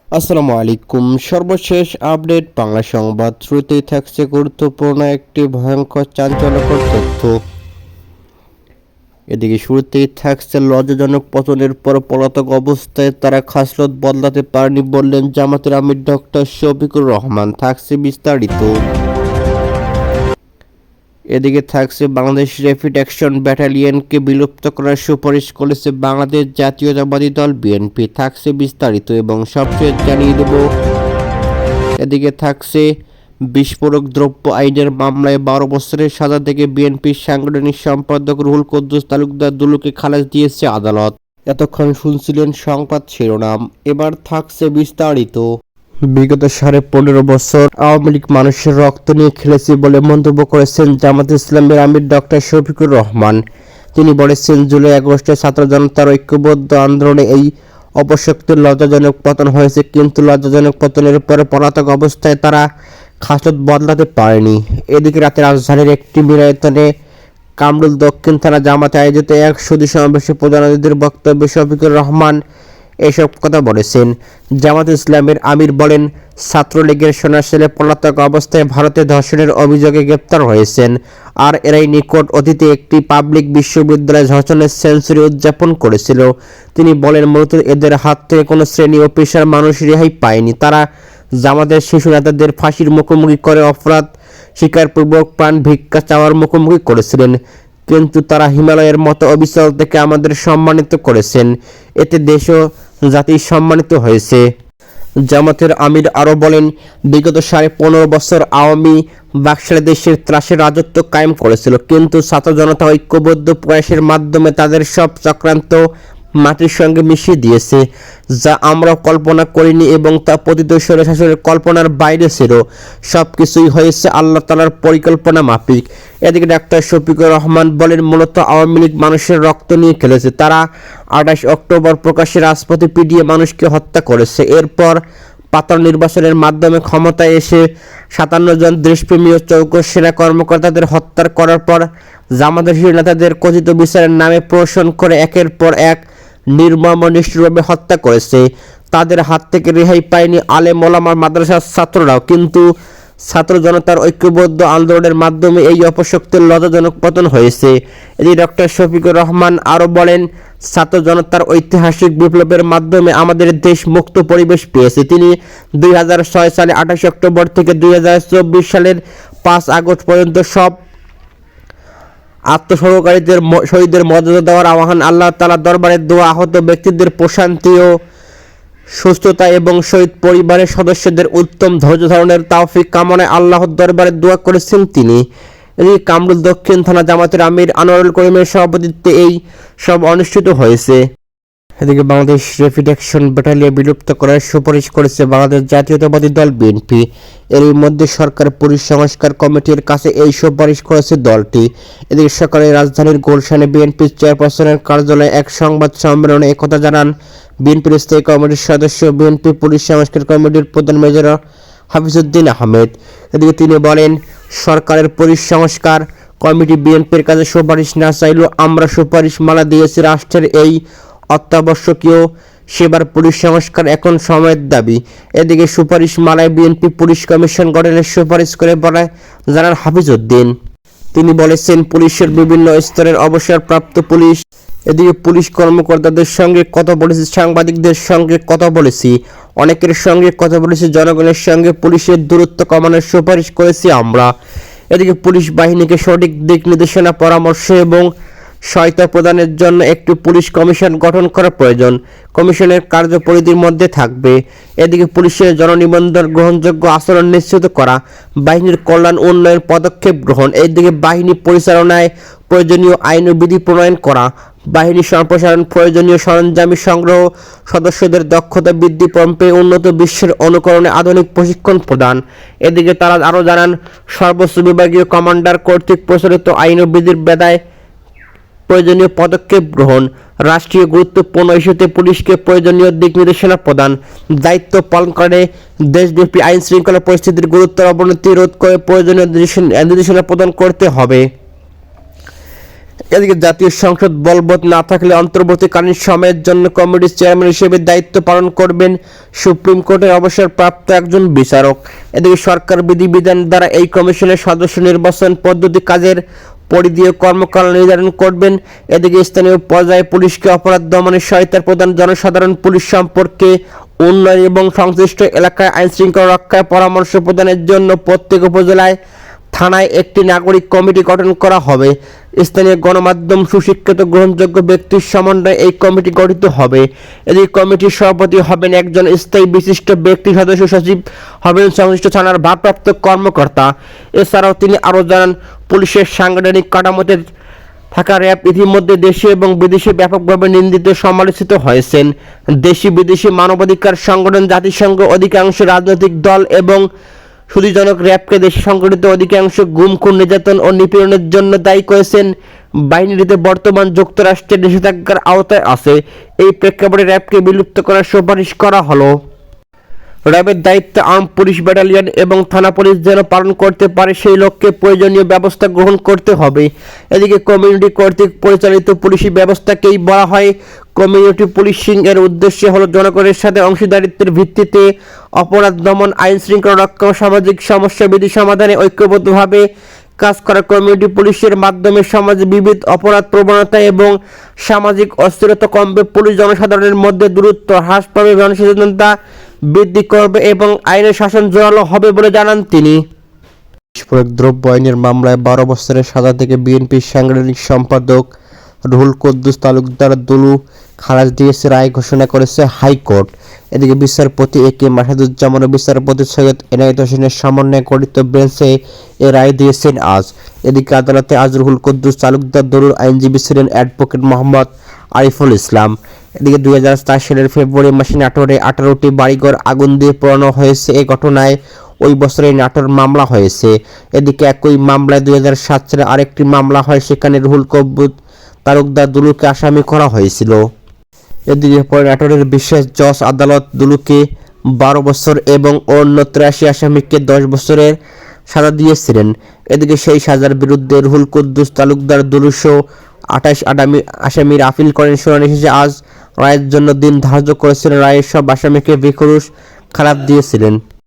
আসসালামু আলাইকুম। সর্বশেষ আপডেট বাংলা সংবাদ। শুরুতেই থাকছে গুরুত্বপূর্ণ একটি ভয়ঙ্কর চাঞ্চল্যকর তথ্য। এদিকে শুরুতেই থাকছে লজ্জাজনক পতনের পর পলাতক অবস্থায় তারা খাসলত বদলাতে পারেনি বললেন জামাতের আমির ডক্টর শফিকুর রহমান। থাকছে বিস্তারিত। এদিকে থাকছে বাংলাদেশ র্যাপিড অ্যাকশন ব্যাটালিয়নকে বিলুপ্ত করার সুপারিশ করেছে বাংলাদেশ জাতীয়তাবাদী দল বিএনপি। থাকছে বিস্তারিত এবং সবচেয়ে জানিয়ে দেব। এদিকে থাকছে বিস্ফোরক দ্রব্য আইনের মামলায় 12 বছরের সাজা থেকে বিএনপির সাংগঠনিক সম্পাদক রুহুল কুদ্দুস তালুকদার দুলুকে খালাস দিয়েছে আদালত। এতক্ষণ শুনছিলেন সংবাদ শিরোনাম, এবার থাকছে বিস্তারিত। বিগত 15.5 বছর আওয়ামী লীগ মানুষের রক্ত নিয়ে খেলেছে বলে মন্তব্য করেছেন জামাত ইসলামের আমির ডক্টর শফিকুর রহমান। তিনি বলেছেন, জুলাই আগস্টে ছাত্র জনতার ঐক্যবদ্ধ আন্দোলনে এই অপশক্তির লজ্জাজনক পতন হয়েছে, কিন্তু লজ্জাজনক পতনের পরে পলাতক অবস্থায় তারা খাসলত বদলাতে পারেনি। এদিকে রাতে রাজধানীর একটি মিলনায়তনে কামরুল দক্ষিণ থানা জামাতে আয়োজিত এক সুধী সমাবেশে প্রধান অতিথির বক্তব্যে শফিকুর রহমান এসব কথা বলেছেন। জামাত ইসলামের আমির বলেন, ছাত্রলীগের সোনারশেলে পলাতক অবস্থায় ভারতে ধর্ষণের অভিযোগে গ্রেপ্তার হয়েছেন, আর এরাই নিকট অতীতে একটি পাবলিক বিশ্ববিদ্যালয়ে ধর্ষণের সেঞ্চুরি উদযাপন করেছিল। তিনি বলেন, মূলত এদের হাত থেকে কোনো শ্রেণী ও পেশার মানুষ রেহাই পায়নি। তারা জামাতের শিশু নেতাদের ফাঁসির মুখোমুখি করে অপরাধ স্বীকারপূর্বক প্রাণ ভিক্ষা চাওয়ার মুখোমুখি করেছিলেন, কিন্তু তারা হিমালয়ের মতো অবিচল থেকে আমাদের সম্মানিত করেছেন। এতে দেশ ও জাতি সম্মানিত হয়েছে। জামাতের আমির আরও বলেন, বিগত 15.5 বছর আওয়ামী বাকশালে দেশের ত্রাসের রাজত্ব কায়েম করেছিল, কিন্তু ছাত্র জনতা ঐক্যবদ্ধ প্রয়াসের মাধ্যমে তাদের সব চক্রান্ত মাটির সঙ্গে মিশিয়ে দিয়েছে, যা আমরা কল্পনা করিনি এবং তা পতিত স্বৈরশাসনের কল্পনার বাইরে ছিল। সব কিছুই হয়েছে আল্লাহ তাআলার পরিকল্পনা মাফিক। এদিকে ডাক্তার শফিকুর রহমান বলেন, মূলত আওয়ামী লীগ মানুষের রক্ত নিয়ে খেলেছে। তারা 28 অক্টোবর প্রকাশ্যে রাজপথে পিটিয়ে মানুষকে হত্যা করেছে। এরপর পাতানো নির্বাচনের মাধ্যমে ক্ষমতায় এসে 57 জন দেশপ্রেমী ও চৌকস সেনা কর্মকর্তাদের হত্যা করার পর জামাতের শীর্ষ নেতাদের কথিত বিচারের নামে প্রহসন করে একের পর এক নির্মম ও নিষ্ঠুরভাবে হত্যা করেছে। তাদের হাত থেকে রেহাই পায়নি আলেম ওলামা মাদ্রাসার ছাত্ররাও, কিন্তু ছাত্র জনতার ঐক্যবদ্ধ আন্দোলনের মাধ্যমে এই অপশক্তির লজ্জাজনক পতন হয়েছে। এদিকে ডক্টর শফিকুর রহমান আরও বলেন, ছাত্র জনতার ঐতিহাসিক বিপ্লবের মাধ্যমে আমাদের দেশ মুক্ত পরিবেশ পেয়েছে। তিনি 2006 সালে 28 অক্টোবর থেকে 2024 সালের 5 আগস্ট পর্যন্ত সব আত্মসহকারীদের শহীদদের মর্যাদা দেওয়ার আহ্বান, আল্লাহ তাআলার দরবারে দোয়া, আহত ব্যক্তিদের প্রশান্তি ও সুস্থতা এবং শহীদ পরিবারের সদস্যদের উত্তম ধৈর্য ধারণের তৌফিক কামনায় আল্লাহর দরবারে দোয়া করেছেন তিনি। এদিকে কামরুল দক্ষিণ থানা জামাতের আমির আনোয়ারুল করিমের সভাপতিত্বে এই সব অনুষ্ঠিত হয়েছে। এদিকে বাংলাদেশ র্যাপিড অ্যাকশন ব্যাটালিয়ন বিলুপ্ত করার সুপারিশ করেছে বাংলাদেশ জাতীয়তাবাদী দল বিএনপি। এর মধ্যে সরকার পরিসংস্কার কমিটির কাছে এই সুপারিশ করেছে দলটি। এদিকে সকালে রাজধানীর গুলশানে বিএনপির চেয়ারপারসনের কার্যালয়ে এক সংবাদ সম্মেলনে একথা জানান বিএনপির স্থায়ী কমিটির সদস্য বিএনপি পরিসংস্কার কমিটির প্রধান মেজর হাফিজউদ্দিন আহমেদ। এদিকে তিনি বলেন, সরকারের পরিসংস্কার কমিটি বিএনপির কাছে সুপারিশ না চাইলেও আমরা সুপারিশ মালা দিয়েছি। রাষ্ট্রের এই অত্যাবশ্যকীয় সেবার পরিসংস্কার এখন সময়ের দাবি। এদিকে সুপারিশ মালায় বিএনপি পুলিশ কমিশন গঠনের সুপারিশ করে বলে জানান হাফিজউদ্দিন। তিনি বলেছেন, পুলিশের বিভিন্ন স্তরের অবসরপ্রাপ্ত পুলিশ। এদিকে পুলিশ কর্মকর্তাদের সঙ্গে কথা বলেছি, সাংবাদিকদের সঙ্গে কথা বলেছি, অনেকের সঙ্গে কথা বলেছি, জনগণের সঙ্গে পুলিশের দূরত্ব কমানোর সুপারিশ করেছি আমরা। এদিকে পুলিশ বাহিনীকে সঠিক দিক নির্দেশনা, পরামর্শ এবং সহায়তা প্রদানের জন্য একটি পুলিশ কমিশন গঠন করা প্রয়োজন। কমিশনের কার্যপরিধির মধ্যে থাকবে এদিকে পুলিশের জননিবন্ধন, গ্রহণযোগ্য আচরণ নিশ্চিত করা, বাহিনীর কল্যাণ উন্নয়ন পদক্ষেপ গ্রহণ, এদিকে বাহিনী পরিচালনায় প্রয়োজনীয় আইন ও বিধি প্রণয়ন করা, বাহিনী সম্প্রসারণ, প্রয়োজনীয় সরঞ্জাম সংগ্রহ, সদস্যদের দক্ষতা বৃদ্ধি, পম্পে উন্নত বিশ্বের অনুকরণে আধুনিক প্রশিক্ষণ প্রদান। এদিকে তারা আরও জানান, সর্বোচ্চ বিভাগীয় কমান্ডার কর্তৃক প্রচলিত আইন ও বিধির বেদায় প্রয়োজনীয় পদক্ষেপ গ্রহণ, রাষ্ট্রীয় গুরুত্বপূর্ণ ইস্যুতে পুলিশকে প্রয়োজনীয় দিক নির্দেশনা প্রদান, দায়িত্ব পালন করে দেশব্যাপী আইন শৃঙ্খলা পরিস্থিতির গুরুতর অবনতি রোধ করে প্রয়োজনীয় নির্দেশনা প্রদান করতে হবে। এদিকে জাতীয় সংসদ বলবৎ না থাকলে অন্তর্বর্তীকালীন সময়ের জন্য কমিটির চেয়ারম্যান হিসেবে দায়িত্ব পালন করবেন সুপ্রিম কোর্টের অবসরপ্রাপ্ত একজন বিচারক। এদিকে সরকার বিধিবিধান দ্বারা এই কমিশনের সদস্য নির্বাচন পদ্ধতি, কাজের পরিধি ও কর্মকাল নির্ধারণ করবেন। এদিকে স্থানীয় পর্যায়ে পুলিশকে অপরাধ দমনে সহায়তা প্রদান, জনসাধারণ পুলিশ সম্পর্কে উন্নয়ন এবং সংশ্লিষ্ট এলাকায় আইনশৃঙ্খলা রক্ষায় পরামর্শ প্রদানের জন্য প্রত্যেক উপজেলায়, থানায় একটি নাগরিক কমিটি গঠন করা হবে। স্থানীয় গণমাধ্যম, সুশিক্ষিত গ্রহণযোগ্য ব্যক্তির সমন্বয়ে এই কমিটি গঠিত হবে। এদিকে কমিটির সভাপতি হবেন একজন স্থায়ী বিশিষ্ট ব্যক্তি, সদস্য সচিব হবেন সংশ্লিষ্ট থানার ভারপ্রাপ্ত কর্মকর্তা। এছাড়াও তিনি আরও জানান, পুলিশের সাংগঠনিক কাঠামোতে থাকা র্যাব ইতিমধ্যে দেশে এবং বিদেশে ব্যাপকভাবে নিন্দিত, সমালোচিত হয়েছেন। দেশি বিদেশি মানবাধিকার সংগঠন, জাতিসংঘ, অধিকাংশ রাজনৈতিক দল এবং সুবিধাজনক র্যাবকে দেশে সংঘটিত অধিকাংশ গুম, খুন, নির্যাতন ও নিপীড়নের জন্য দায়ী করেছেন। বাহিনীটিতে বর্তমান যুক্তরাষ্ট্রের নিষেধাজ্ঞার আওতায় আছে। এই প্রেক্ষাপটে র্যাবকে বিলুপ্ত করার সুপারিশ করা হলো। র্যাবের দায়িত্ব আর্ম পুলিশ ব্যাটালিয়ন এবং থানা পুলিশ যেন পালন করতে পারে, সেই লক্ষ্যে প্রয়োজনীয় ব্যবস্থা গ্রহণ করতে হবে। এদিকে কমিউনিটি কর্তৃক পরিচালিত পুলিশি ব্যবস্থাকেই বলা হয় কমিউনিটি পুলিশিং। এর উদ্দেশ্য হলো জনগণের সাথে অংশীদারিত্বের ভিত্তিতে অপরাধ দমন, আইন শৃঙ্খলা রক্ষা ও সামাজিক সমস্যা বিধি সমাধানে ঐক্যবদ্ধভাবে কাজ করা। কমিউনিটি পুলিশের মাধ্যমে সমাজে বিবিধ অপরাধ প্রবণতা এবং সামাজিক অস্থিরতা কমবে, পুলিশ জনসাধারণের মধ্যে দূরত্ব হ্রাস পাবে, জনসচেতনতা বৃদ্ধি করবে এবং আইনের শাসন জোরালো হবে বলে জানান তিনি। বিস্ফোরক দ্রব্য আইনের মামলায় 12 বছরের সাজা থেকে বিএনপির সাংগঠনিক সম্পাদক রুহুল কুদ্দুস তালুকদার দুলু খালাস দিয়েছে রায় ঘোষণা করেছে হাইকোর্ট। এদিকে বিচারপতি এ কে মাসুদুজ্জামান ও বিচারপতি সৈয়দ এনায়েত হোসেনের সমন্বয়ে গঠিত বেঞ্চে এ রায় দিয়েছেন আজ। এদিকে আদালতে আজ রুহুল কুদ্দুস তালুকদার দুলুর আইনজীবী ছিলেন অ্যাডভোকেট মোহাম্মদ আরিফুল ইসলাম। এদিকে 2004 সালের ফেব্রুয়ারি মাসে নাটোরে 18টি বাড়িঘর আগুন দিয়ে পোড়ানো হয়েছে। এই ঘটনায় ওই বছরে নাটোর মামলা হয়েছে। এদিকে একই মামলায় 2007 সালে আরেকটি মামলা হয়, সেখানে রুহুল কুদ্দুস তালুকদার দুলুকে আসামি করা হয়েছিল। এদিকে পরে নাটোরের বিশেষ জজ আদালত দুলুকে 12 বছর এবং অন্য 83 আসামিকে 10 বছরের সাজা দিয়েছিলেন। এদিকে সেই সাজার বিরুদ্ধে রুহুল কুদ্দুস তালুকদার দুলুসহ 28 আসামির আপিল করেন। শুনানি শেষে আজ রায়ের জন্য দিন ধার্য করেছিলেন। রায়ের সব আসামিকে বেকসুর খালাস দিয়েছিলেন।